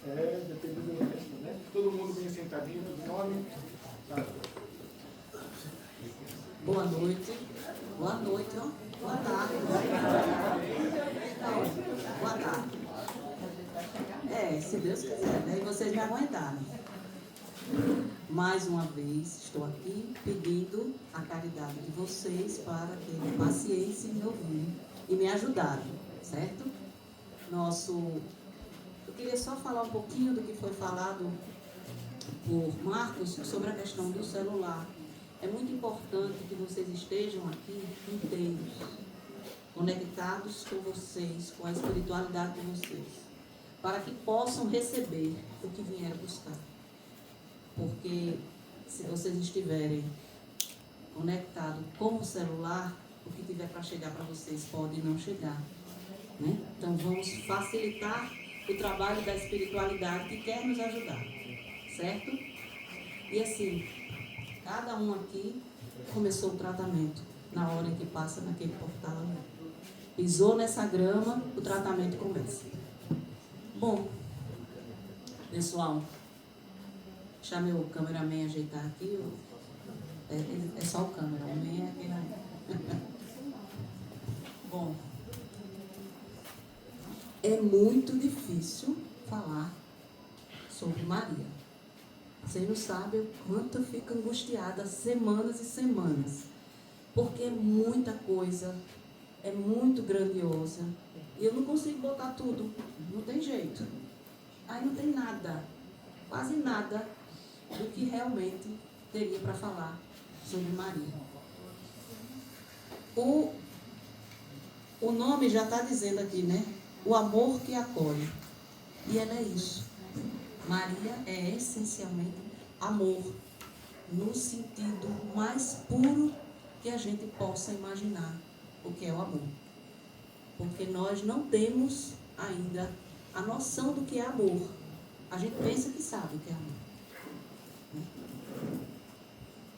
Depende do resto, né? Todo mundo bem sentadinho, todo nome. Tá. Boa noite. Boa noite, ó. Boa tarde. Boa tarde. Se Deus quiser, né? E vocês me aguentarem. Mais uma vez, estou aqui pedindo a caridade de vocês para terem paciência em me ouvir e me ajudarem, certo? Eu queria só falar um pouquinho do que foi falado por Marcos sobre a questão do celular. É muito importante que vocês estejam aqui inteiros, conectados com vocês, com a espiritualidade de vocês, para que possam receber o que vieram buscar. Porque se vocês estiverem conectados com o celular, o que tiver para chegar para vocês pode não chegar, né? Então vamos facilitar o trabalho da espiritualidade que quer nos ajudar, certo? E assim, cada um aqui começou o tratamento na hora em que passa naquele portal ali. Pisou nessa grama, o tratamento começa. Bom, pessoal, chamei o cameraman ajeitar aqui. É só o câmera, o homem é aquele aí. Bom, é muito difícil falar sobre Maria. Vocês não sabem o quanto eu fico angustiada semanas e semanas. Porque é muita coisa, é muito grandiosa. E eu não consigo botar tudo, não tem jeito. Aí não tem nada, quase nada do que realmente teria para falar sobre Maria. O nome já está dizendo aqui, né? O amor que acolhe. E ela é isso. Maria é essencialmente amor, no sentido mais puro que a gente possa imaginar o que é o amor. Porque nós não temos ainda a noção do que é amor. A gente pensa que sabe o que é amor.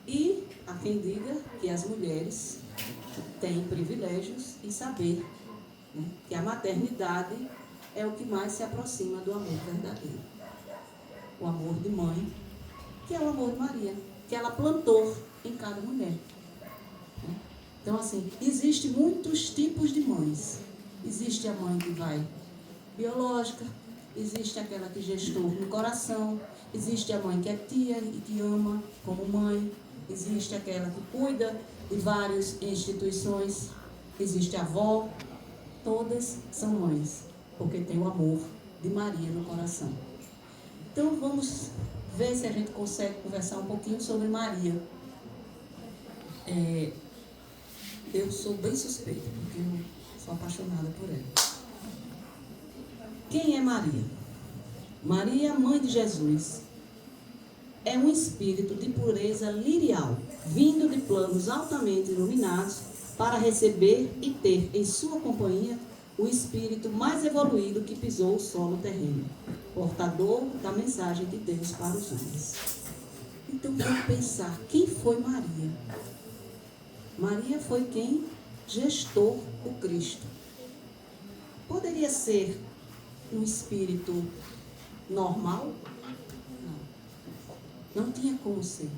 E há quem diga que as mulheres têm privilégios em saber, né, que a maternidade é o que mais se aproxima do amor verdadeiro. O amor de mãe, que é o amor de Maria, que ela plantou em cada mulher. Então, assim, existem muitos tipos de mães. Existe a mãe que vai biológica, existe aquela que gestou no coração, existe a mãe que é tia e que ama como mãe, existe aquela que cuida de várias instituições, existe a avó. Todas são mães, porque tem o amor de Maria no coração. Então vamos ver se a gente consegue conversar um pouquinho sobre Maria. Eu sou bem suspeita, porque eu sou apaixonada por ela. Quem é Maria? Maria, mãe de Jesus, é um espírito de pureza lirial, vindo de planos altamente iluminados para receber e ter em sua companhia o espírito mais evoluído que pisou o solo terreno, portador da mensagem de Deus para os homens. Então vamos pensar, quem foi Maria? Maria foi quem gestou o Cristo. Poderia ser um espírito normal? Não tinha como ser.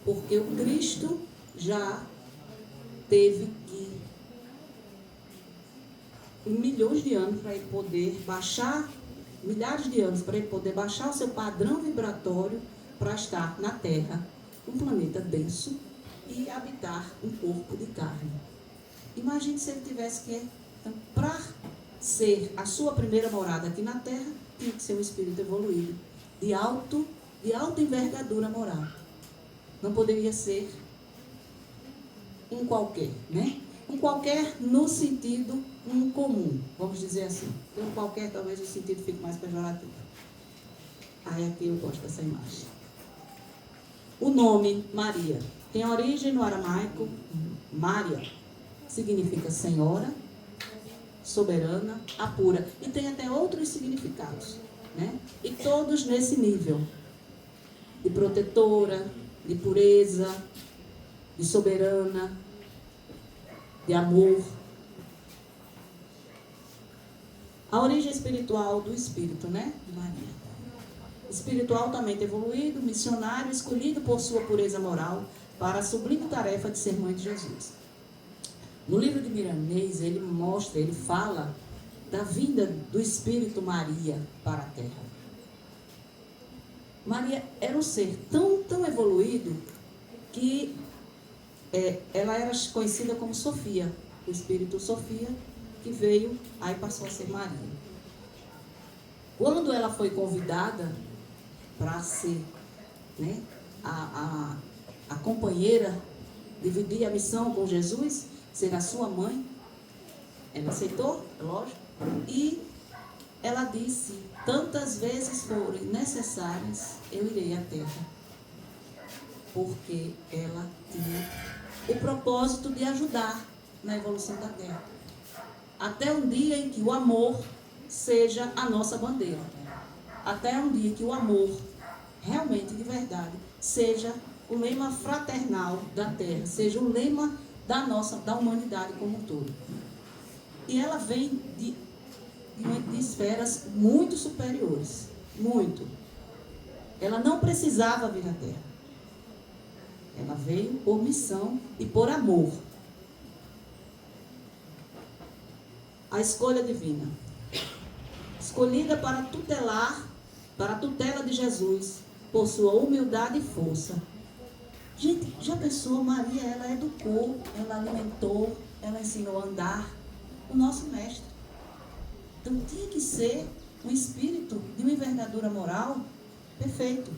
Porque o Cristo já teve que milhões de anos para ele poder baixar, milhares de anos para ele poder baixar o seu padrão vibratório para estar na Terra, um planeta denso, e habitar um corpo de carne. Imagine se ele tivesse que, então, para ser a sua primeira morada aqui na Terra, tinha que ser um espírito evoluído, de alta envergadura moral. Não poderia ser um qualquer, né? Um qualquer no sentido comum, vamos dizer assim. Um qualquer, talvez o sentido fique mais pejorativo. Aí aqui eu gosto dessa imagem. O nome Maria tem origem no aramaico. Maria significa senhora, soberana, a pura. E tem até outros significados, né? E todos nesse nível de protetora, de pureza, de soberana, de amor. A origem espiritual do espírito, né? Maria. espírito altamente evoluído, missionário, escolhido por sua pureza moral para a sublime tarefa de ser mãe de Jesus. No livro de Milanês, ele mostra, ele fala da vinda do Espírito Maria para a Terra. Maria era um ser tão evoluído que ela era conhecida como Sofia, o Espírito Sofia, que veio, aí passou a ser Maria. Quando ela foi convidada para ser, né, a companheira, dividir a missão com Jesus, ser a sua mãe, ela aceitou, lógico, e ela disse: tantas vezes forem necessárias, eu irei à Terra, porque ela tinha o propósito de ajudar na evolução da Terra, até um dia em que o amor seja a nossa bandeira, até um dia que o amor, realmente, de verdade, seja o lema fraternal da Terra, seja o lema da humanidade como um todo. E ela vem de esferas muito superiores, muito. Ela não precisava vir à Terra. Ela veio por missão e por amor. A escolha divina. Escolhida para tutelar, para a tutela de Jesus, por sua humildade e força. Gente, já pensou? Maria, ela educou, ela alimentou, ela ensinou a andar. O nosso mestre. Então tinha que ser um espírito de uma envergadura moral perfeito.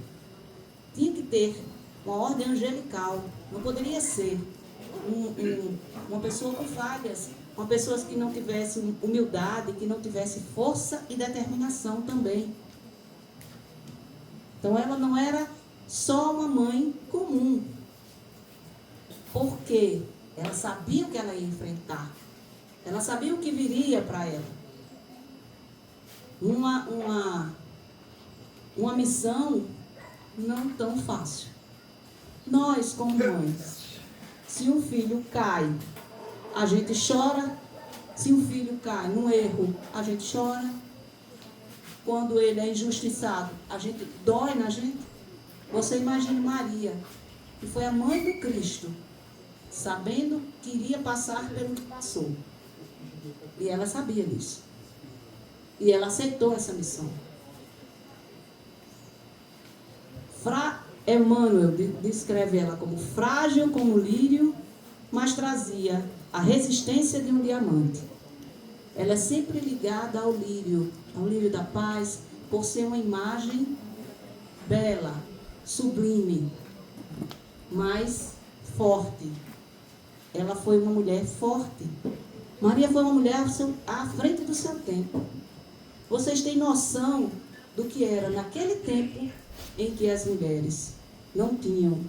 Tinha que ter uma ordem angelical. Não poderia ser uma pessoa com falhas, uma pessoa que não tivesse humildade, que não tivesse força e determinação também. Então ela não era só uma mãe comum, porque ela sabia o que ela ia enfrentar. Ela sabia o que viria para ela. Uma missão não tão fácil. Nós, como mães, se um filho cai, a gente chora. Se um filho cai num erro, a gente chora. Quando ele é injustiçado, a gente dói na gente. Você imagine Maria, que foi a mãe do Cristo, sabendo que iria passar pelo que passou. E ela sabia disso. E ela aceitou essa missão. Fra Emmanuel descreve ela como frágil como lírio, mas trazia a resistência de um diamante. Ela é sempre ligada ao lírio da paz, por ser uma imagem bela, sublime, mas forte. Ela foi uma mulher forte. Maria foi uma mulher à frente do seu tempo. Vocês têm noção do que era naquele tempo em que as mulheres não tinham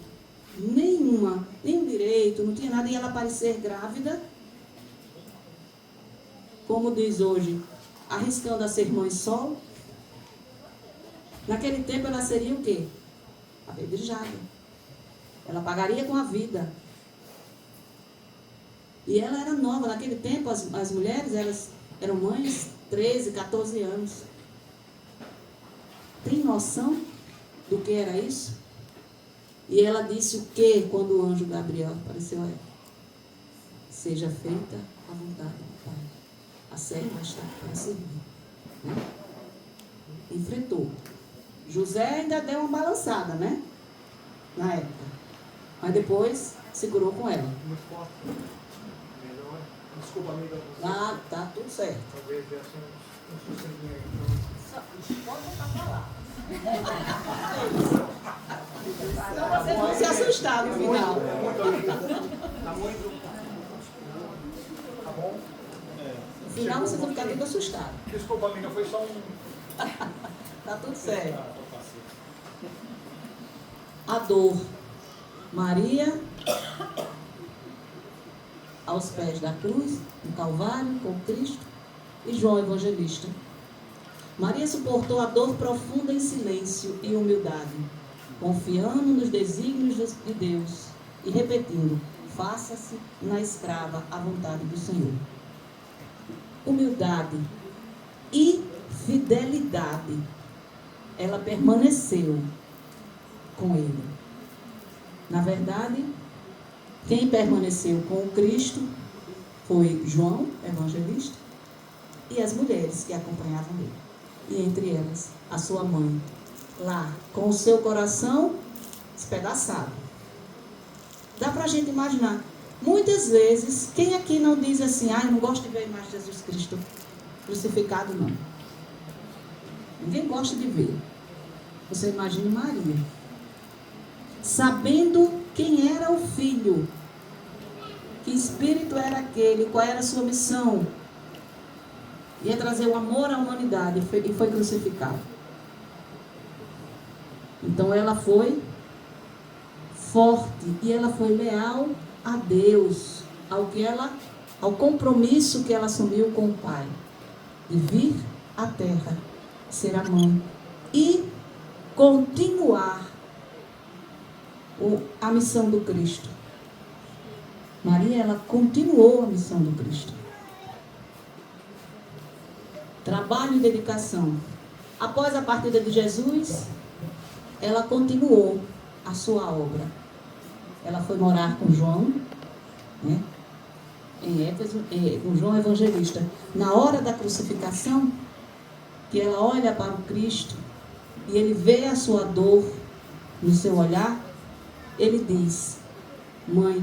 nenhum direito, não tinha nada, e ela aparecer grávida, como diz hoje, arriscando a ser mãe solo. Naquele tempo ela seria o quê? Apedrejada. Ela pagaria com a vida. E ela era nova. Naquele tempo as mulheres, elas eram mães 13, 14 anos. Tem noção do que era isso? E ela disse o que quando o anjo Gabriel apareceu a ela? Seja feita a vontade do Pai. A serva está para servir. Né? Enfrentou. José ainda deu uma balançada, né? Na época. Mas depois segurou com ela. Muito forte. Melhor. Desculpa, amiga. Ah, tá tudo certo. Talvez desse um sucedinho aí. Pode voltar pra lá. Então vocês vão se assustar no final. Tá muito. Tá bom? No final vocês vão ficar tudo assustados. Desculpa, amiga, foi só um. Tá tudo certo. A dor. Maria, aos pés da cruz, no Calvário, com Cristo, e João Evangelista. Maria suportou a dor profunda em silêncio e humildade, confiando nos desígnios de Deus e repetindo: faça-se na escrava a vontade do Senhor. Humildade e fidelidade ela permaneceu com ele. Na verdade, quem permaneceu com o Cristo foi João, evangelista, e as mulheres que acompanhavam ele. E entre elas, a sua mãe, lá, com o seu coração despedaçado. Dá pra gente imaginar. Muitas vezes, quem aqui não diz assim, eu não gosto de ver mais Jesus Cristo crucificado, não. Ninguém gosta de ver. Você imagina Maria, sabendo quem era o Filho, que espírito era aquele, qual era a sua missão. Ia trazer o amor à humanidade e foi crucificado. Então ela foi forte e ela foi leal a Deus, ao compromisso que ela assumiu com o Pai, de vir à terra, ser a mãe e continuar a missão do Cristo. Maria, ela continuou a missão do Cristo. Trabalho e dedicação. Após a partida de Jesus, ela continuou a sua obra. Ela foi morar com João, né, em Éfeso, com João Evangelista. Na hora da crucificação, que ela olha para o Cristo e ele vê a sua dor no seu olhar, ele diz: mãe,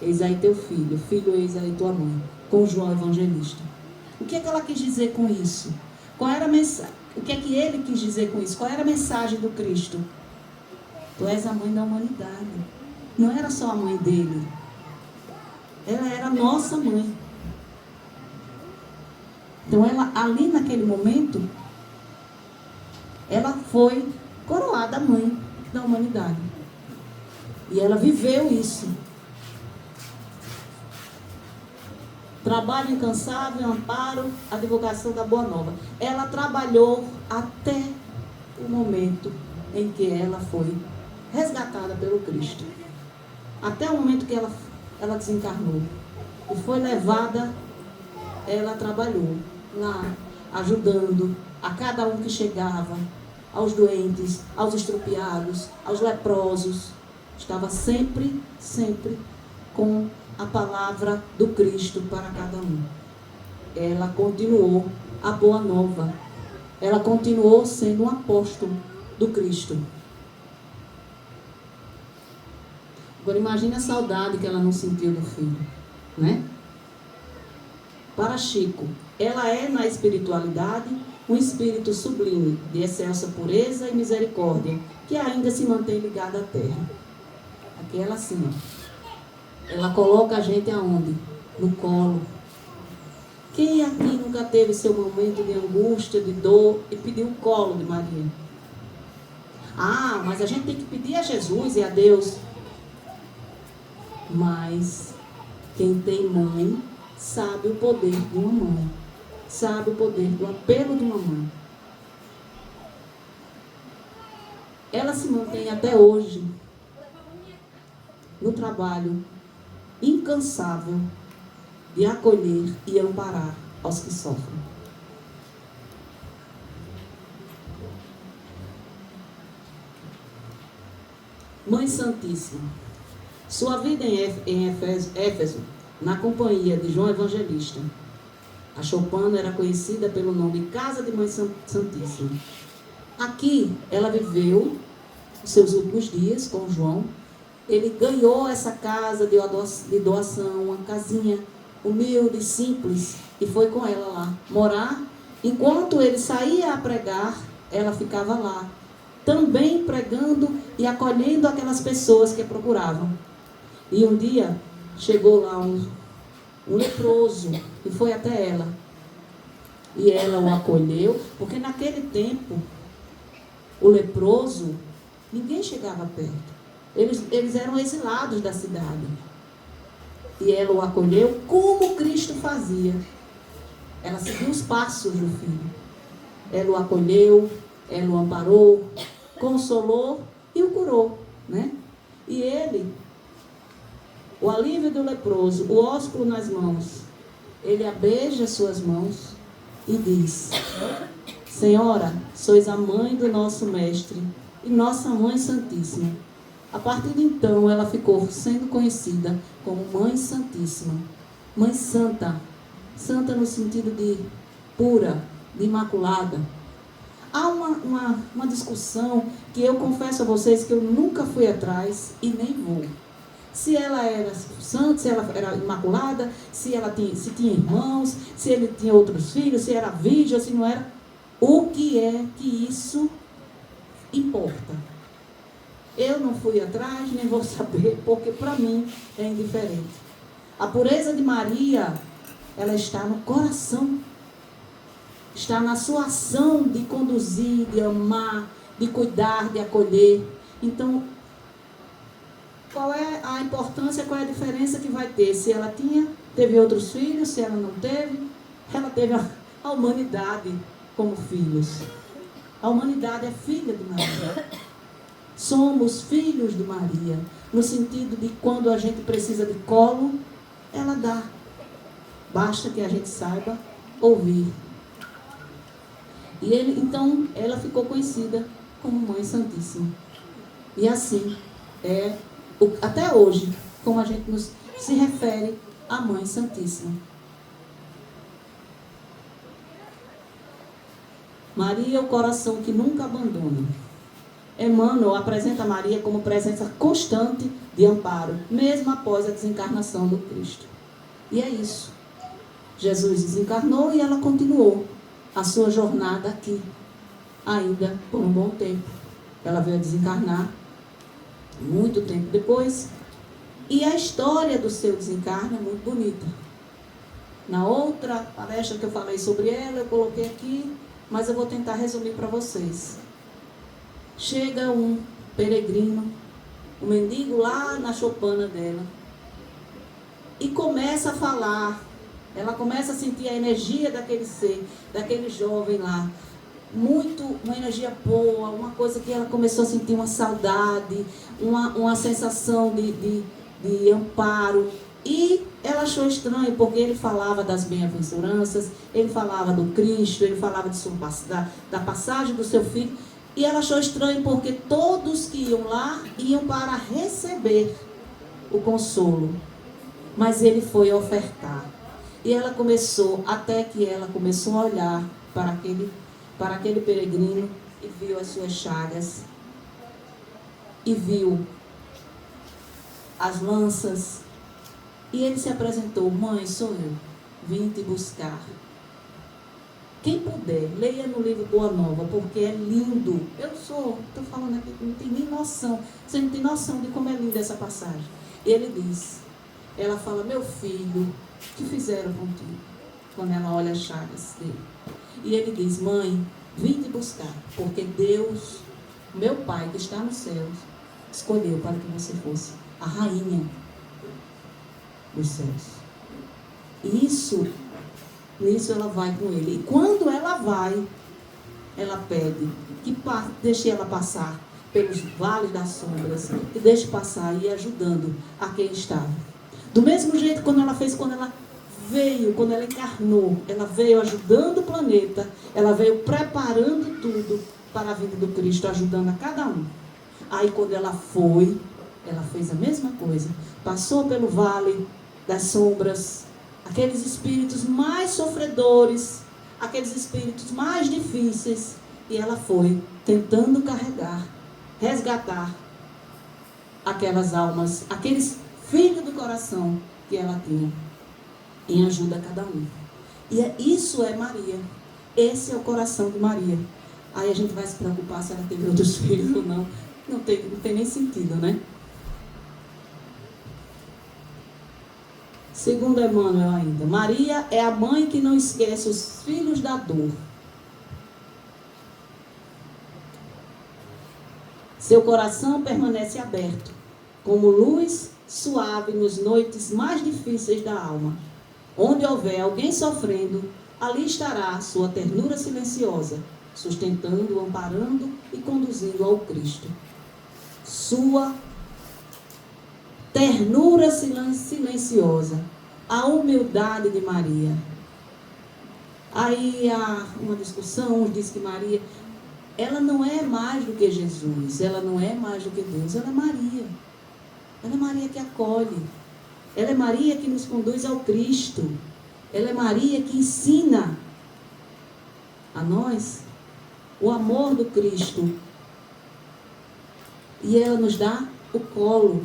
eis aí teu filho, filho, eis aí tua mãe, com João Evangelista. O que é que ela quis dizer com isso? Qual era a mensagem? O que é que ele quis dizer com isso? Qual era a mensagem do Cristo? Tu és a mãe da humanidade. Não era só a mãe dele. Ela era a nossa mãe. Então ela, ali naquele momento, ela foi coroada mãe da humanidade. E ela viveu isso. Trabalho incansável, amparo, a divulgação da Boa Nova. Ela trabalhou até o momento em que ela foi resgatada pelo Cristo. Até o momento que ela desencarnou. E foi levada, ela trabalhou lá, ajudando a cada um que chegava, aos doentes, aos estrupiados, aos leprosos. Estava sempre, sempre com a palavra do Cristo para cada um. Ela continuou a Boa Nova. Ela continuou sendo um apóstolo do Cristo. Agora imagine a saudade que ela não sentiu do filho, né? Para Chico, ela é na espiritualidade um espírito sublime, de excelsa pureza e misericórdia, que ainda se mantém ligado à terra. Aqui ela assim, ó. Ela coloca a gente aonde? No colo. Quem aqui nunca teve seu momento de angústia, de dor e pediu o colo de Maria? Mas a gente tem que pedir a Jesus e a Deus. Mas quem tem mãe sabe o poder de uma mãe. Sabe o poder do apelo de uma mãe. Ela se mantém até hoje no trabalho incansável de acolher e amparar aos que sofrem. Mãe Santíssima. Sua vida em Éfeso, na companhia de João Evangelista. A Choupana era conhecida pelo nome de Casa de Mãe Santíssima. Aqui ela viveu os seus últimos dias com João. Ele ganhou essa casa de doação, uma casinha humilde, simples, e foi com ela lá morar. Enquanto ele saía a pregar, ela ficava lá, também pregando e acolhendo aquelas pessoas que procuravam. E um dia chegou lá um leproso e foi até ela. E ela o acolheu, porque naquele tempo, o leproso, ninguém chegava perto. Eles eram exilados da cidade. E ela o acolheu como Cristo fazia. Ela seguiu os passos do Filho. Ela o acolheu, ela o amparou, consolou e o curou, né? E ele, o alívio do leproso, o ósculo nas mãos, ele abeija suas mãos e diz: Senhora, sois a mãe do nosso Mestre e nossa Mãe Santíssima. A partir de então, ela ficou sendo conhecida como Mãe Santíssima. Mãe Santa. Santa no sentido de pura, de imaculada. Há uma discussão que eu confesso a vocês que eu nunca fui atrás e nem vou. Se ela era santa, se ela era imaculada, se tinha irmãos, se ele tinha outros filhos, se era virgem ou se não era. O que é que isso importa? Eu não fui atrás, nem vou saber, porque para mim é indiferente. A pureza de Maria, ela está no coração. Está na sua ação de conduzir, de amar, de cuidar, de acolher. Então, qual é a importância, qual é a diferença que vai ter? Se ela teve outros filhos, se ela não teve, ela teve a humanidade como filhos. A humanidade é filha de Maria. Somos filhos de Maria, no sentido de quando a gente precisa de colo, ela dá. Basta que a gente saiba ouvir. Então, ela ficou conhecida como Mãe Santíssima. E assim é, até hoje, como a gente se refere à Mãe Santíssima. Maria é o coração que nunca abandona. Emmanuel apresenta Maria como presença constante de amparo, mesmo após a desencarnação do Cristo. E é isso. Jesus desencarnou e ela continuou a sua jornada aqui, ainda por um bom tempo. Ela veio a desencarnar muito tempo depois. E a história do seu desencarne é muito bonita. Na outra palestra que eu falei sobre ela, eu coloquei aqui, mas eu vou tentar resumir para vocês. Chega um peregrino, um mendigo lá na choupana dela, e começa a falar. Ela começa a sentir a energia daquele ser, daquele jovem lá. Uma energia boa, uma coisa que ela começou a sentir uma saudade, uma sensação de amparo. E ela achou estranho, porque ele falava das bem-aventuranças, ele falava do Cristo, ele falava da passagem do seu filho. E ela achou estranho, porque todos que iam lá, iam para receber o consolo. Mas ele foi ofertar. E ela até que ela começou a olhar para aquele peregrino e viu as suas chagas. E viu as lanças. E ele se apresentou: mãe, sou eu, vim te buscar. Quem puder, leia no livro Boa Nova, porque é lindo. Estou falando aqui, não tem nem noção. Você não tem noção de como é linda essa passagem. Ele diz, ela fala: meu filho, o que fizeram contigo? Quando ela olha as chagas dele. E ele diz: mãe, vim te buscar, porque Deus, meu Pai que está nos céus, escolheu para que você fosse a rainha dos céus. Nisso ela vai com ele. E quando ela vai, ela pede que deixe ela passar pelos vales das sombras, que deixe passar e ir ajudando a quem estava. Do mesmo jeito quando ela veio, quando ela encarnou, ela veio ajudando o planeta, ela veio preparando tudo para a vinda do Cristo, ajudando a cada um. Aí quando ela foi, ela fez a mesma coisa. Passou pelo vale das sombras, aqueles espíritos mais sofredores, aqueles espíritos mais difíceis, e ela foi tentando resgatar aquelas almas, aqueles filhos do coração que ela tinha, em ajuda a cada um. Isso é Maria. Esse é o coração de Maria. Aí a gente vai se preocupar se ela teve outros filhos ou não. Não tem nem sentido, né? Segundo Emmanuel ainda, Maria é a mãe que não esquece os filhos da dor. Seu coração permanece aberto, como luz suave nas noites mais difíceis da alma. Onde houver alguém sofrendo, ali estará sua ternura silenciosa, sustentando, amparando e conduzindo ao Cristo. Sua ternura silenciosa, a humildade de Maria. Aí há uma discussão, uns dizem que Maria, ela não é mais do que Jesus, ela não é mais do que Deus, ela é Maria. Ela é Maria que acolhe. Ela é Maria que nos conduz ao Cristo. Ela é Maria que ensina a nós o amor do Cristo. E ela nos dá o colo.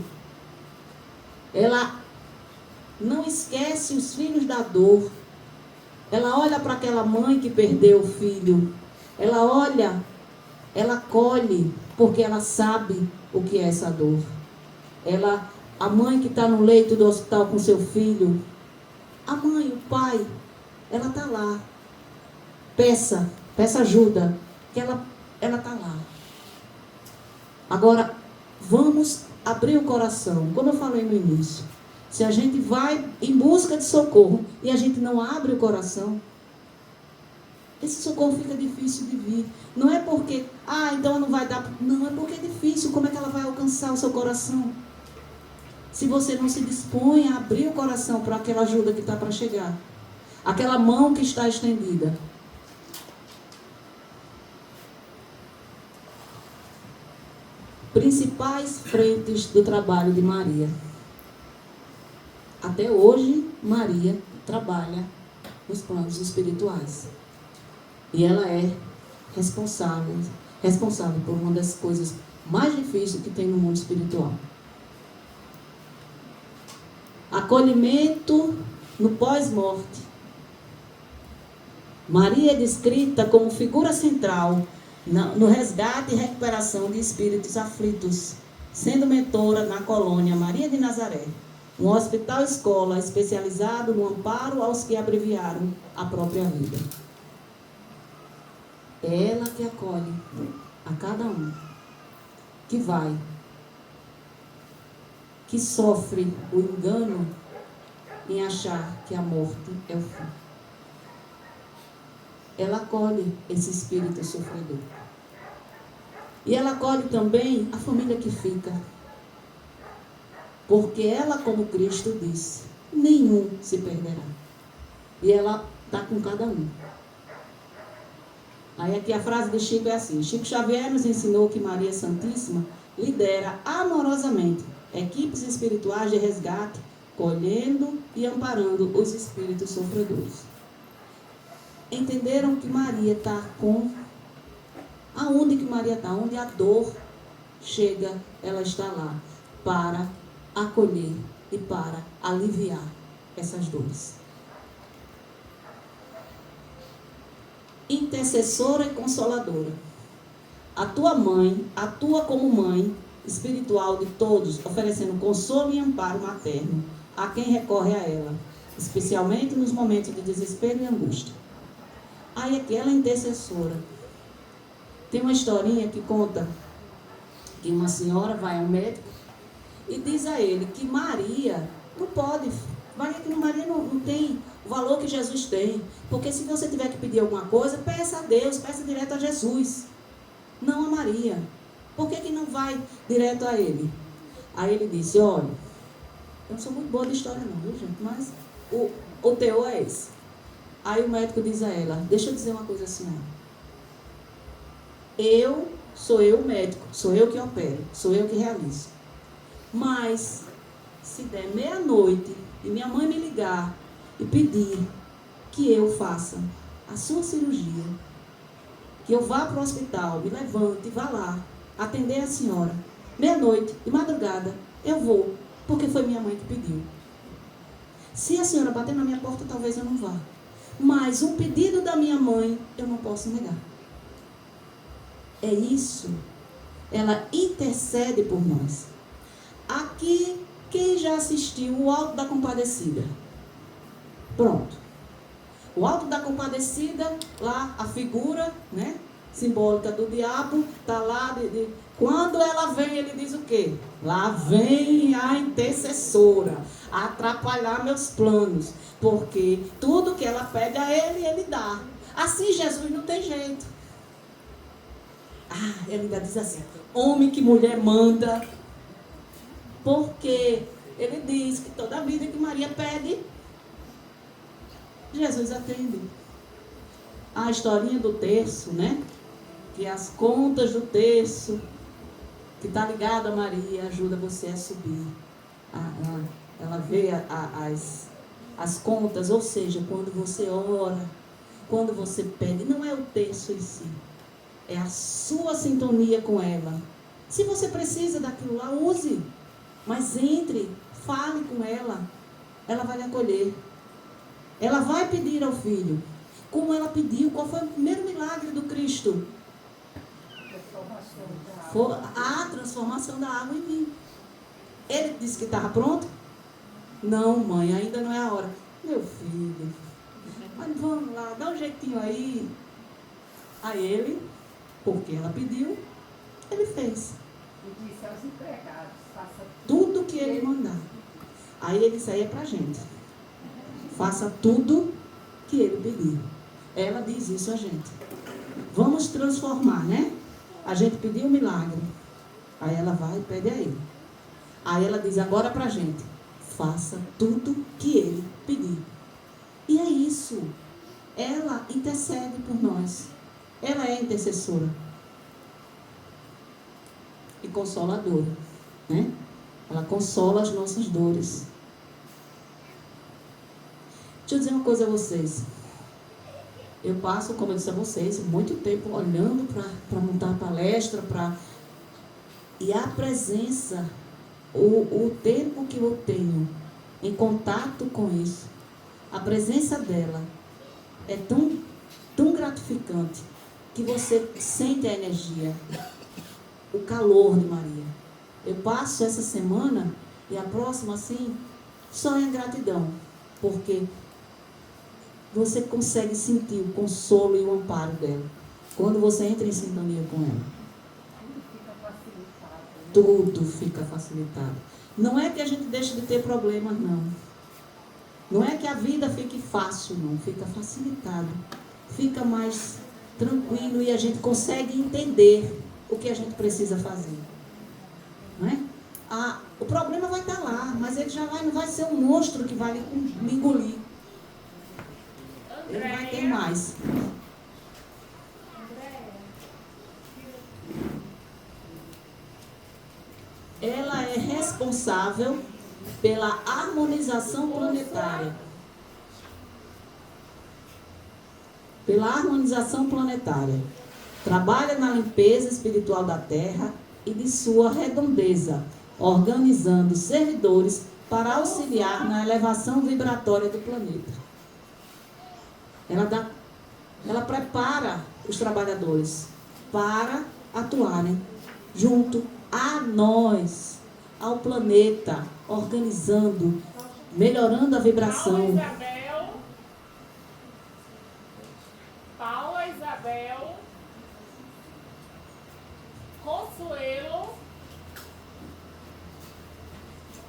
Ela não esquece os filhos da dor. Ela olha para aquela mãe que perdeu o filho. Ela olha, ela acolhe, porque ela sabe o que é essa dor. A mãe que está no leito do hospital com seu filho, a mãe, o pai, ela está lá. Peça ajuda, que ela está lá. Agora, vamos abrir o coração. Como eu falei no início, se a gente vai em busca de socorro e a gente não abre o coração, esse socorro fica difícil de vir. Não é porque, então não vai dar. Não, é porque é difícil. Como é que ela vai alcançar o seu coração? Se você não se dispõe a abrir o coração para aquela ajuda que está para chegar. Aquela mão que está estendida. Principais frentes do trabalho de Maria. Até hoje, Maria trabalha nos planos espirituais. E ela é responsável por uma das coisas mais difíceis que tem no mundo espiritual. Acolhimento no pós-morte. Maria é descrita como figura central no resgate e recuperação de espíritos aflitos, sendo mentora na colônia Maria de Nazaré, um hospital-escola especializado no amparo aos que abreviaram a própria vida. É ela que acolhe a cada um que vai, que sofre o engano em achar que a morte é o fim. Ela acolhe esse espírito sofredor. E ela acolhe também a família que fica. Porque ela, como Cristo disse, nenhum se perderá. E ela está com cada um. Aí aqui a frase de Chico é assim: Chico Xavier nos ensinou que Maria Santíssima lidera amorosamente equipes espirituais de resgate, colhendo e amparando os espíritos sofredores. Entenderam que Maria está com... Aonde que Maria está? Onde a dor chega, ela está lá para acolher e para aliviar essas dores. Intercessora e consoladora. A tua mãe atua como mãe espiritual de todos, oferecendo consolo e amparo materno a quem recorre a ela, especialmente nos momentos de desespero e angústia. Aí aqui ela é intercessora. Tem uma historinha que conta que uma senhora vai ao médico e diz a ele que Maria não pode, Maria não tem o valor que Jesus tem, porque se você tiver que pedir alguma coisa, peça a Deus, peça direto a Jesus, não a Maria. Por que não vai direto a ele? Aí ele disse: olha, eu não sou muito boa de história não, viu gente, mas o teor é esse. Aí o médico diz a ela: deixa eu dizer uma coisa assim, sou eu o médico, sou eu que opero, sou eu que realizo. Mas, se der meia-noite e minha mãe me ligar e pedir que eu faça a sua cirurgia, que eu vá para o hospital, me levante e vá lá atender a senhora, meia-noite, de madrugada, eu vou, porque foi minha mãe que pediu. Se a senhora bater na minha porta, talvez eu não vá. Mas um pedido da minha mãe, eu não posso negar. É isso. Ela intercede por nós. Aqui, quem já assistiu o Alto da Compadecida? Pronto. O Alto da Compadecida, lá a figura, né, simbólica do diabo, está lá. Quando ela vem, ele diz o quê? Lá vem a intercessora atrapalhar meus planos, porque tudo que ela pede a ele, ele dá. Assim Jesus não tem jeito. Ele ainda diz assim: homem que mulher manda, porque ele diz que toda vida que Maria pede, Jesus atende. a historinha do terço, né? Que as contas do terço, que está ligado a Maria, ajuda você a subir. Ela vê as contas, ou seja, quando você ora, quando você pede, não é o terço em si, é a sua sintonia com ela. Se você precisa daquilo lá, use, mas entre, fale com ela, ela vai lhe acolher. Ela vai pedir ao filho, como ela pediu. Qual foi o primeiro milagre do Cristo? Foi a transformação da água em vinho. Ele disse que estava pronto? Não, mãe, ainda não é a hora. Meu filho, mas vamos lá, dá um jeitinho aí. A ele, porque ela pediu, ele fez. E disse aos empregados, faça Tudo que ele mandar. Aí ele saía para a gente. Faça tudo que ele pediu. Ela diz isso a gente. Vamos transformar, né? A gente pediu um milagre. Aí ela vai e pede a ele. Aí ela diz agora pra gente: faça tudo que ele pediu. E é isso. Ela intercede por nós. Ela é intercessora. E consoladora, né? Ela consola as nossas dores. Deixa eu dizer uma coisa a vocês. Eu passo, como eu disse a vocês, muito tempo olhando para montar a palestra, e a presença, o tempo que eu tenho em contato com isso, a presença dela é tão gratificante que você sente a energia, o calor de Maria. Eu passo essa semana e a próxima, assim, só em gratidão, porque você consegue sentir o consolo e o amparo dela quando você entra em sintonia com ela. Tudo fica facilitado. Não é que a gente deixe de ter problemas, não. Não é que a vida fique fácil, não. Fica facilitado. Fica mais tranquilo e a gente consegue entender o que a gente precisa fazer. Não é? O problema vai estar lá, mas ele já não vai ser um monstro que vai me engolir. Ele vai ter mais. Ela é responsável pela harmonização planetária. Pela harmonização planetária. Trabalha na limpeza espiritual da Terra e de sua redondeza, organizando servidores para auxiliar na elevação vibratória do planeta. Ela prepara os trabalhadores para atuarem junto a nós, ao planeta, organizando, melhorando a vibração. Paula Isabel, Consuelo.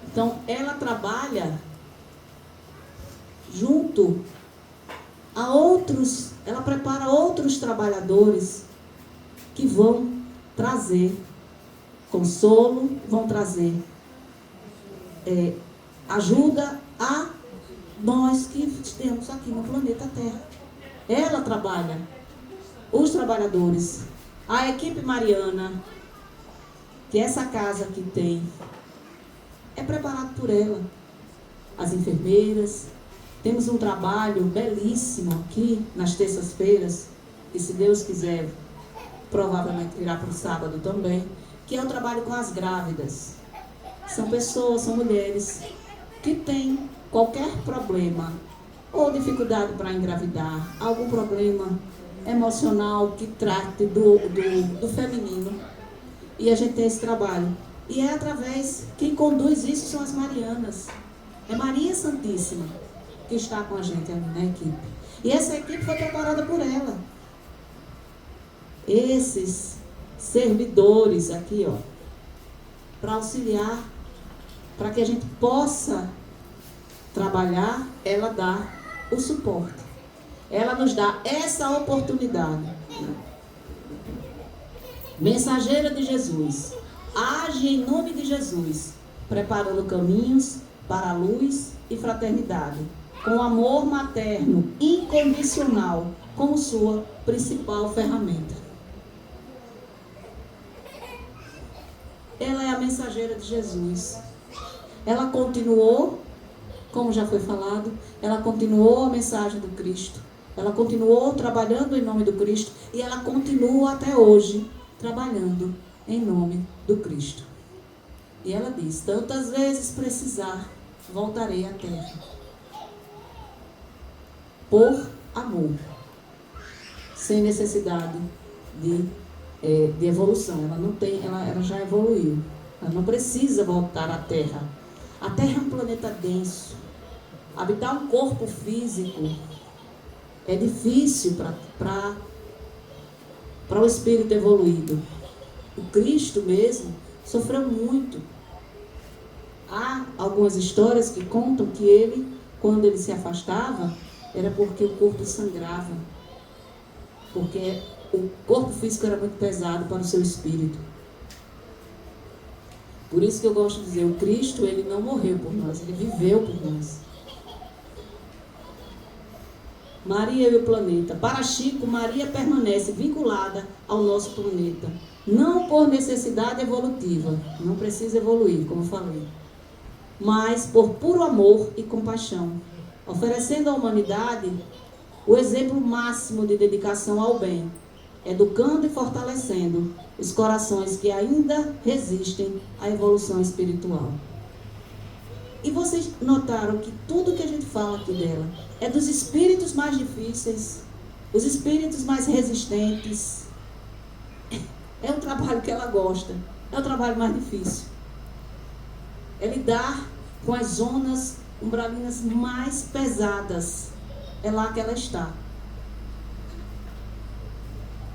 Então, ela trabalha junto a outros, ela prepara outros trabalhadores que vão trazer consolo, vão trazer ajuda a nós que estamos aqui no planeta Terra. Ela trabalha, os trabalhadores, a equipe mariana, que essa casa aqui tem, é preparado por ela. As enfermeiras. Temos um trabalho belíssimo aqui nas terças-feiras, que se Deus quiser, provavelmente irá para o sábado também, que é o trabalho com as grávidas. São pessoas, são mulheres que têm qualquer problema, ou dificuldade para engravidar, algum problema emocional que trate do feminino. E a gente tem esse trabalho. E é através, quem conduz isso são as marianas. É Maria Santíssima que está com a gente ali na equipe. E essa equipe foi preparada por ela. Esses servidores aqui, ó, para auxiliar, para que a gente possa trabalhar, ela dá o suporte. Ela nos dá essa oportunidade. Mensageira de Jesus, age em nome de Jesus, preparando caminhos para a luz e fraternidade, com amor materno incondicional como sua principal ferramenta. Ela é a mensageira de Jesus. Ela continuou, como já foi falado, ela continuou a mensagem do Cristo. Ela continuou trabalhando em nome do Cristo e ela continua até hoje trabalhando em nome do Cristo. E ela diz: tantas vezes precisar, voltarei à terra. Por amor. Sem necessidade de evolução. Ela não tem, ela já evoluiu. Ela não precisa voltar à terra. A terra é um planeta denso. Habitar um corpo físico é difícil para o espírito evoluído. O Cristo mesmo sofreu muito. Há algumas histórias que contam que ele, quando ele se afastava, era porque o corpo sangrava. Porque o corpo físico era muito pesado para o seu espírito. Por isso que eu gosto de dizer, o Cristo, ele não morreu por nós, ele viveu por nós. Maria e o planeta. Para Chico, Maria permanece vinculada ao nosso planeta. Não por necessidade evolutiva, não precisa evoluir, como eu falei, mas por puro amor e compaixão, oferecendo à humanidade o exemplo máximo de dedicação ao bem, educando e fortalecendo os corações que ainda resistem à evolução espiritual. E vocês notaram que tudo que a gente fala aqui dela é dos espíritos mais difíceis, os espíritos mais resistentes. É o trabalho que ela gosta, é o trabalho mais difícil. É lidar com as zonas umbralinas mais pesadas. É lá que ela está.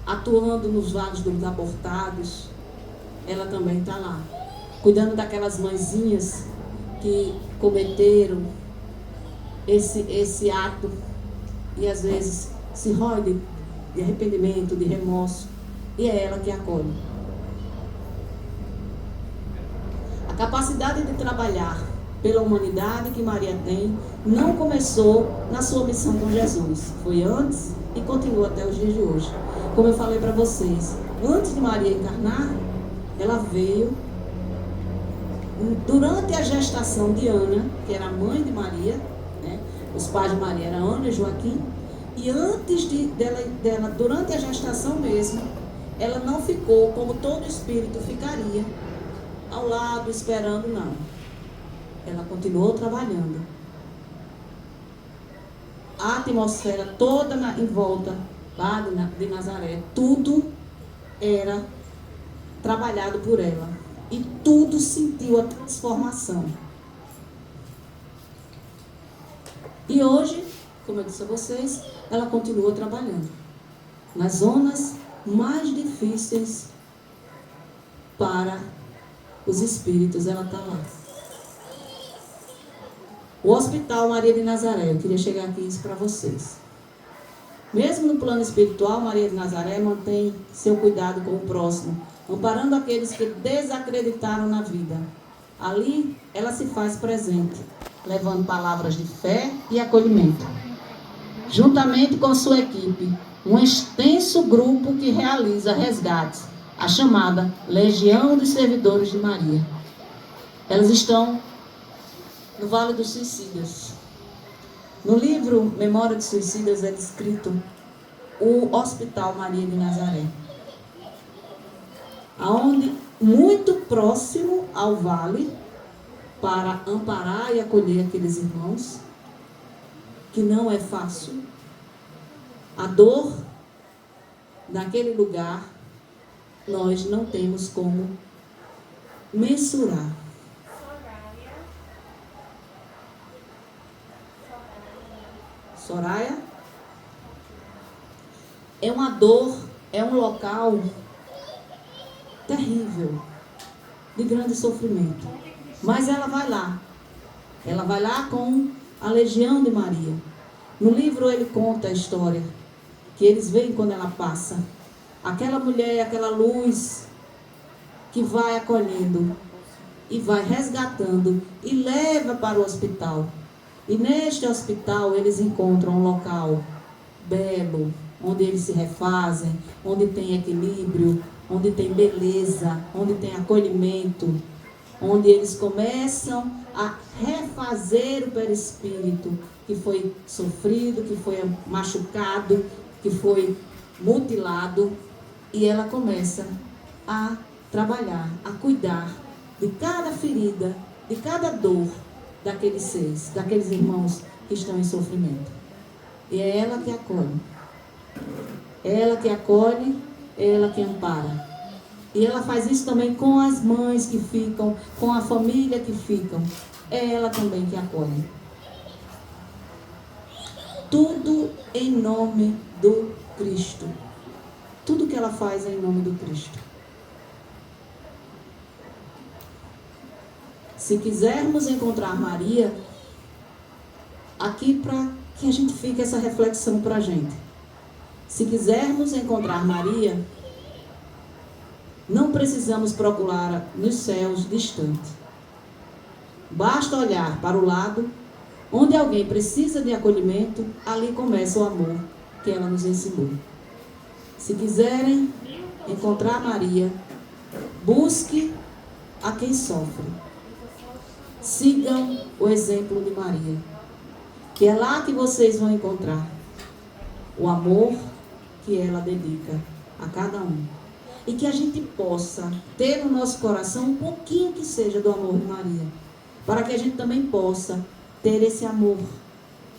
Atuando nos vales dos abortados, ela também está lá. Cuidando daquelas mãezinhas que cometeram esse ato e às vezes se roem de arrependimento, de remorso, e é ela que acolhe. A capacidade de trabalhar pela humanidade que Maria tem não começou na sua missão com Jesus, foi antes e continua até os dias de hoje. Como eu falei para vocês, antes de Maria encarnar, ela veio durante a gestação de Ana, que era a mãe de Maria, né? Os pais de Maria eram Ana e Joaquim, e antes dela, durante a gestação mesmo, ela não ficou como todo espírito ficaria, ao lado, esperando, não. Ela continuou trabalhando. A atmosfera toda em volta lá de Nazaré, tudo era trabalhado por ela. E tudo sentiu a transformação. E hoje, como eu disse a vocês, ela continua trabalhando. Nas zonas mais difíceis para os espíritos, ela está lá. O Hospital Maria de Nazaré, eu queria chegar aqui isso para vocês. Mesmo no plano espiritual, Maria de Nazaré mantém seu cuidado com o próximo, amparando aqueles que desacreditaram na vida. Ali, ela se faz presente, levando palavras de fé e acolhimento. Juntamente com sua equipe, um extenso grupo que realiza resgates, a chamada Legião dos Servidores de Maria. Elas estão no Vale dos Suicidas. No livro Memória de Suicidas é descrito o Hospital Maria de Nazaré, aonde muito próximo ao vale, para amparar e acolher aqueles irmãos, que não é fácil. A dor naquele lugar nós não temos como mensurar. Soraya, é uma dor, é um local terrível, de grande sofrimento. Mas ela vai lá com a Legião de Maria. No livro ele conta a história, que eles veem quando ela passa. Aquela mulher, aquela luz que vai acolhendo e vai resgatando e leva para o hospital. E neste hospital eles encontram um local belo, onde eles se refazem, onde tem equilíbrio, onde tem beleza, onde tem acolhimento, onde eles começam a refazer o perispírito que foi sofrido, que foi machucado, que foi mutilado, e ela começa a trabalhar, a cuidar de cada ferida, de cada dor daqueles seres, daqueles irmãos que estão em sofrimento. E é ela que acolhe. É ela que acolhe, é ela que ampara. E ela faz isso também com as mães que ficam, com a família que ficam. É ela também que acolhe. Tudo em nome do Cristo. Tudo que ela faz é em nome do Cristo. Se quisermos encontrar Maria, aqui para que a gente fique essa reflexão para a gente. Se quisermos encontrar Maria, não precisamos procurar nos céus distantes. Basta olhar para o lado, onde alguém precisa de acolhimento, ali começa o amor que ela nos ensinou. Se quiserem encontrar Maria, busque a quem sofre. Sigam o exemplo de Maria, que é lá que vocês vão encontrar o amor que ela dedica a cada um. E que a gente possa ter no nosso coração um pouquinho que seja do amor de Maria, para que a gente também possa ter esse amor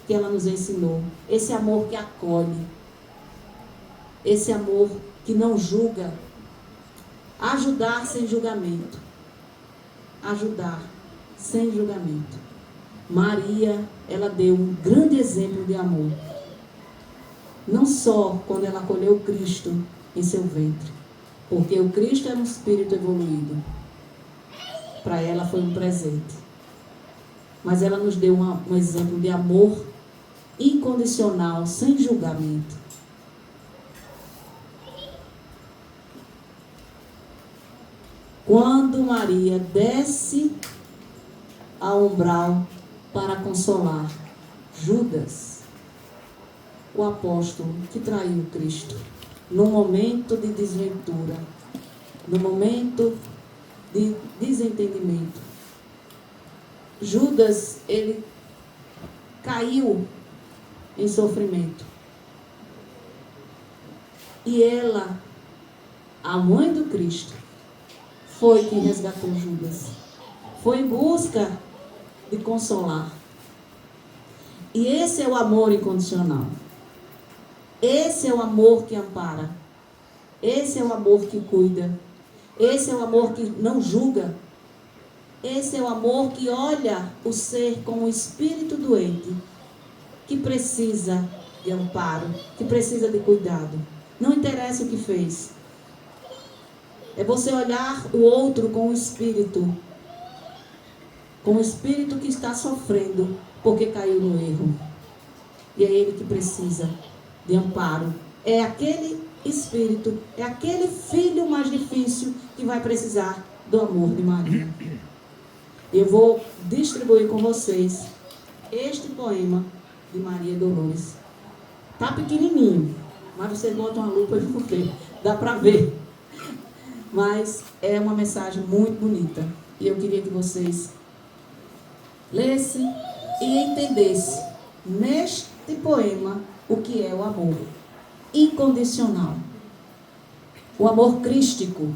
que ela nos ensinou, esse amor que acolhe, esse amor que não julga, ajudar sem julgamento, ajudar sem julgamento. Maria, ela deu um grande exemplo de amor, não só quando ela acolheu Cristo em seu ventre, porque o Cristo era um espírito evoluído, para ela foi um presente, mas ela nos deu um exemplo de amor incondicional, sem julgamento. Quando Maria desce ao umbral para consolar Judas, o apóstolo que traiu Cristo, no momento de desventura, no momento de desentendimento. Judas, ele caiu em sofrimento. E ela, a mãe do Cristo, foi quem resgatou Judas. Foi em busca de consolar. E esse é o amor incondicional. Esse é o amor que ampara. Esse é o amor que cuida. Esse é o amor que não julga. Esse é o amor que olha o ser como um espírito doente, que precisa de amparo, que precisa de cuidado. Não interessa o que fez. É você olhar o outro com o espírito que está sofrendo porque caiu no erro. E é ele que precisa de amparo. É aquele espírito, é aquele filho mais difícil que vai precisar do amor de Maria. Eu vou distribuir com vocês este poema de Maria Dolores. Tá pequenininho, mas vocês botam a lupa e vão ver. Dá para ver. Mas é uma mensagem muito bonita. E eu queria que vocês lessem e entendessem neste poema o que é o amor incondicional. O amor crístico.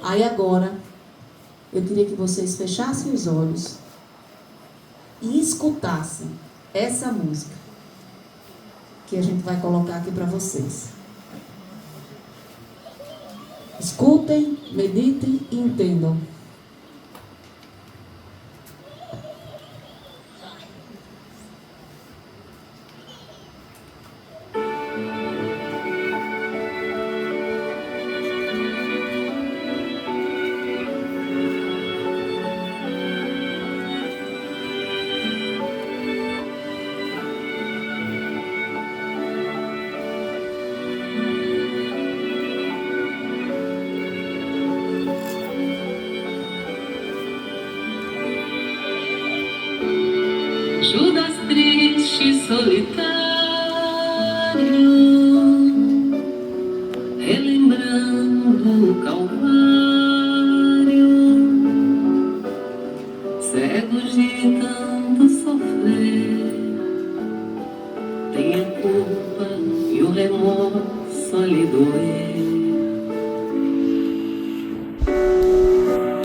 Aí agora, eu queria que vocês fechassem os olhos e escutassem essa música que a gente vai colocar aqui para vocês. Escutem, meditem e entendam. Judas triste, solitário. chorando o Calvário, cegos de tanto sofrer, tem a culpa e o remorso a lhe doer.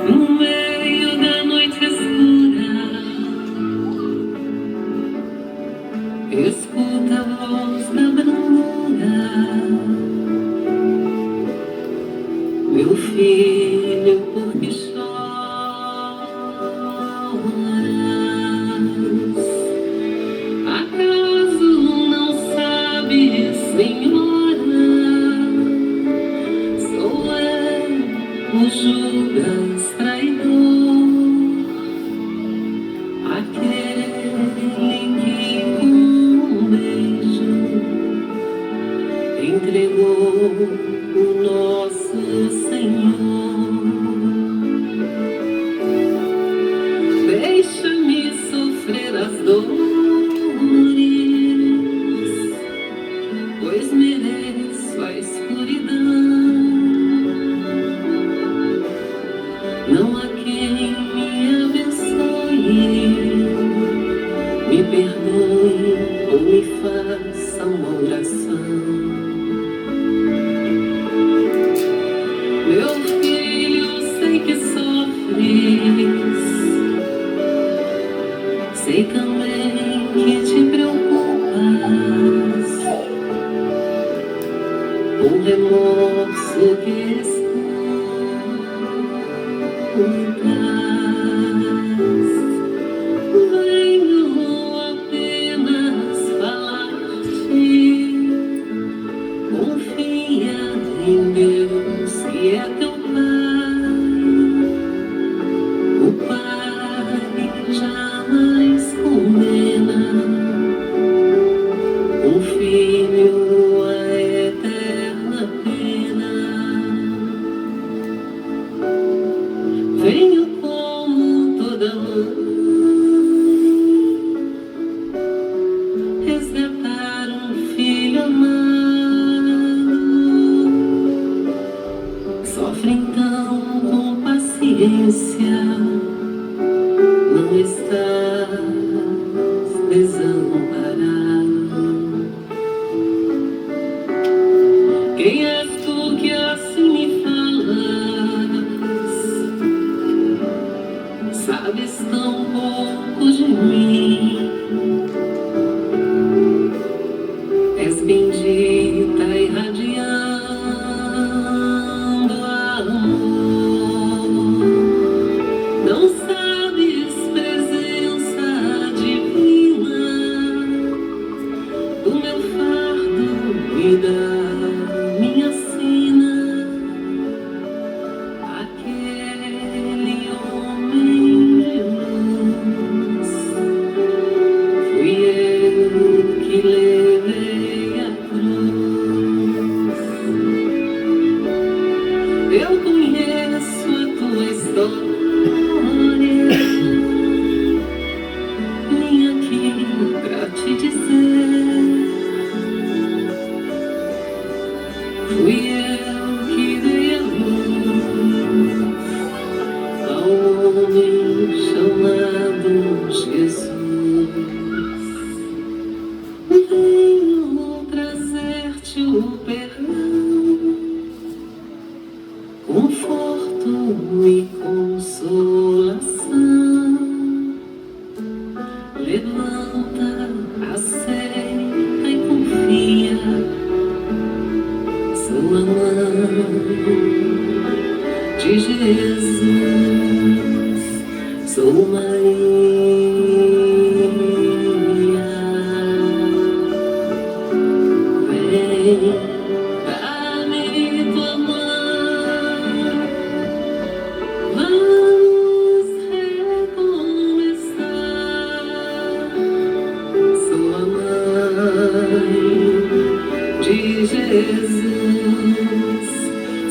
No meio da noite escura, escuta a voz da brandura. Meu filho, por que choras? Acaso não sabes, Senhora? Sou eu, o Judas traidor, aquele que com um beijo entregou o nosso Senhor. Deixa-me sofrer as dores, pois mereço a escuridão. Não há quem me abençoe, me perdoe ou me faça uma oração. Meu filho, sei que sofres, sei também que te preocupas, com remorso que escutas. Venho apenas falar-te, confia em Deus que é teu Pai. O Pai jamais condena um filho a eterna pena. Venho como toda mãe resgatar um filho amado. Sofre então com paciência, não estás desamparado. Quem és tu que assim me falas? Sabes tão pouco de mim. És bendita e radiante amor. Não sabes, presença divina, do meu fardo e da minha sina. Aquele homem de luz fui eu que levei a cruz. Eu conheço a tua história, vim aqui pra te dizer. Fui eu que dei a luz ao homem chamado Jesus. Venho trazer-te o perdão, conforto e consolação. Levanta, aceita e confia, sou a mãe de Jesus, sou Maria. Vem, dá-me tua mão, vamos recomeçar. Sou a mãe de Jesus,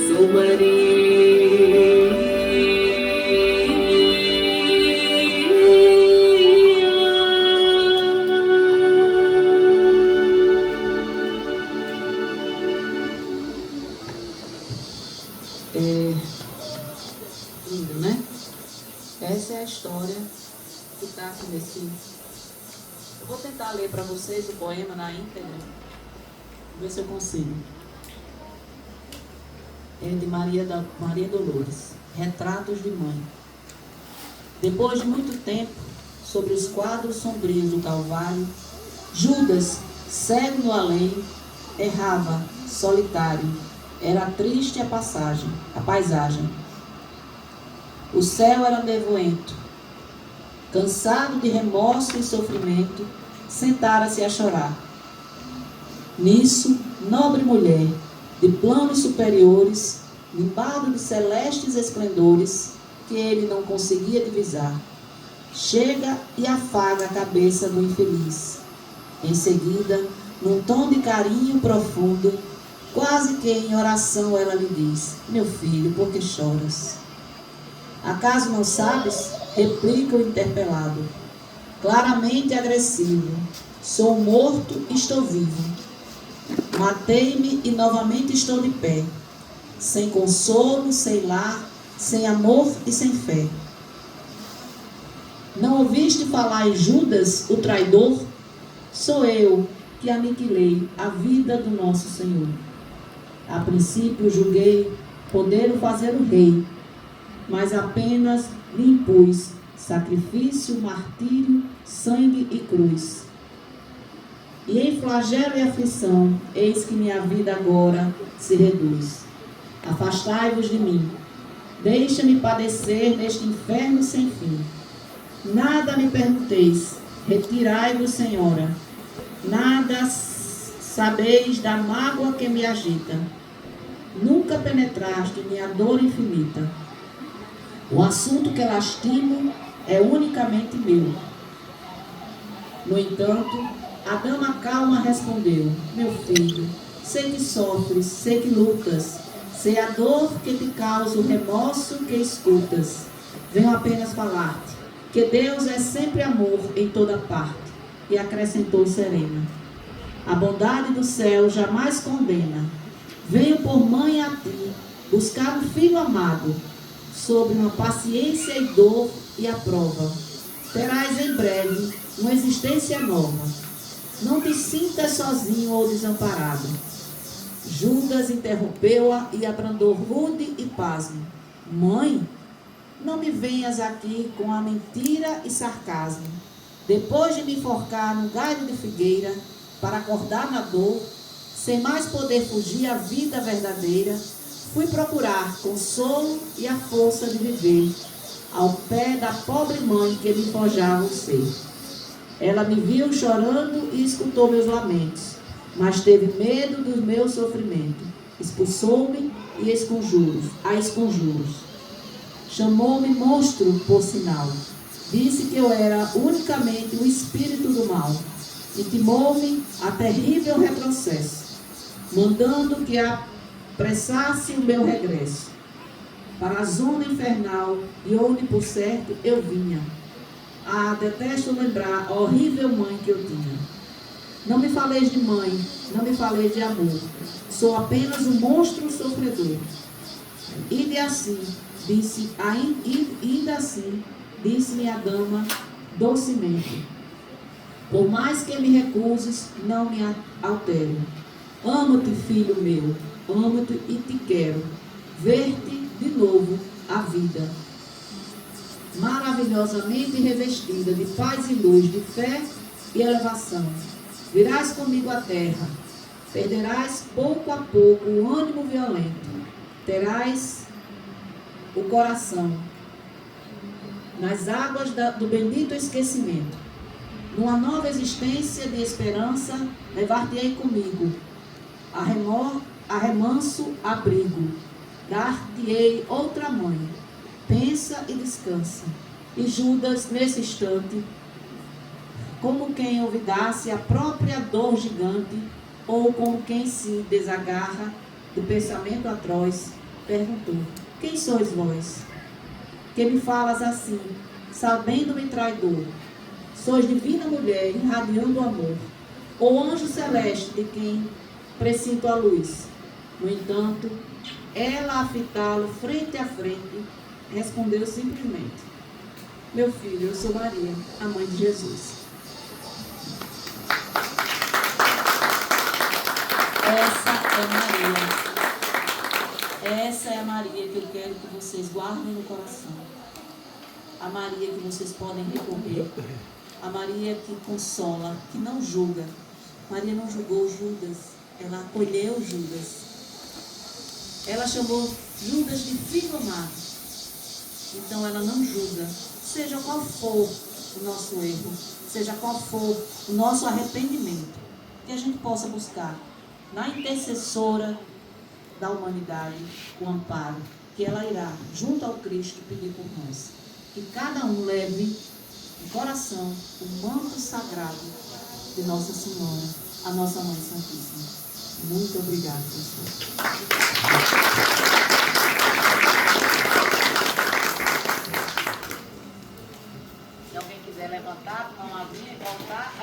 sou Maria. Lindo, né? Essa é a história que está aqui nesse... Eu vou tentar ler para vocês o poema na íntegra. Ver se eu consigo. É de Maria Dolores. Retratos de mãe. Depois de muito tempo, sobre os quadros sombrios do Calvário, Judas, cego no além, errava, solitário. Era triste a paisagem. O céu era nevoento. Cansado de remorso e sofrimento, sentara-se a chorar. Nisso, nobre mulher, de planos superiores, limbado de celestes esplendores, que ele não conseguia divisar, chega e afaga a cabeça do infeliz. Em seguida, num tom de carinho profundo, quase que em oração ela lhe diz: meu filho, por que choras? Acaso não sabes? Replica o interpelado, claramente agressivo: sou morto, estou vivo. Matei-me e novamente estou de pé, sem consolo, sem lar, sem amor e sem fé. Não ouviste falar em Judas, o traidor? Sou eu que aniquilei a vida do nosso Senhor. A princípio julguei poder o fazer o rei, mas apenas lhe impus sacrifício, martírio, sangue e cruz. E em flagelo e aflição, eis que minha vida agora se reduz. Afastai-vos de mim, deixa-me padecer neste inferno sem fim. Nada me pergunteis, retirai-vos, Senhora. Nada sabeis da mágoa que me agita. Nunca penetraste minha dor infinita. O assunto que lastimo é unicamente meu. No entanto, a dama calma respondeu: meu filho, sei que sofres, sei que lutas, sei a dor que te causa o remorso que escutas. Venho apenas falar-te que Deus é sempre amor em toda parte. E acrescentou serena: a bondade do céu jamais condena. Venho por mãe a ti, buscar um filho amado, sob uma paciência e dor e a prova. Terás em breve uma existência nova. Não te sintas sozinho ou desamparado. Judas interrompeu-a e abrandou rude e pasmo: mãe, não me venhas aqui com a mentira e sarcasmo. Depois de me enforcar no galho de figueira, para acordar na dor, sem mais poder fugir à vida verdadeira, fui procurar consolo e a força de viver, ao pé da pobre mãe que me forjava o ser. Ela me viu chorando e escutou meus lamentos, mas teve medo do meu sofrimento. Expulsou-me a esconjuros. Chamou-me monstro, por sinal. Disse que eu era unicamente o espírito do mal. Intimou-me a terrível retrocesso, mandando que apressasse o meu regresso para a zona infernal, e onde, por certo, eu vinha. Ah, detesto lembrar a horrível mãe que eu tinha. Não me faleis de mãe, não me faleis de amor. Sou apenas um monstro sofredor. Ide assim, disse-me a dama docemente. Por mais que me recuses, não me altero. Amo-te, filho meu, amo-te e te quero. Ver-te de novo a vida, maravilhosamente revestida de paz e luz, de fé e elevação. Virás comigo à terra, perderás pouco a pouco o ânimo violento, terás o coração nas águas do bendito esquecimento. Numa nova existência de esperança, levar-te-ei comigo, a remanso abrigo, dar-te-ei outra mãe. Pensa e descansa. E Judas, nesse instante, como quem olvidasse a própria dor gigante, ou como quem se desagarra do pensamento atroz, perguntou: quem sois vós, que me falas assim, sabendo-me traidor? Sois divina mulher, irradiando amor, ou anjo celeste de quem presinto a luz? No entanto, Ela, a fitá-lo frente a frente, respondeu simplesmente: meu filho, eu sou Maria, a mãe de Jesus. Essa é Maria. Essa é a Maria que eu quero que vocês guardem no coração. A Maria que vocês podem recorrer. A Maria que consola, que não julga. Maria não julgou Judas, ela acolheu Judas. Ela chamou Judas de filho amado. Então ela não julga. Seja qual for o nosso erro, seja qual for o nosso arrependimento, que a gente possa buscar na intercessora da humanidade o amparo, que ela irá, junto ao Cristo, pedir por nós. Que cada um leve no coração o manto sagrado de Nossa Senhora, a nossa Mãe Santíssima. Muito obrigada, pessoal. Se alguém quiser levantar, tomar uma aguinha e voltar,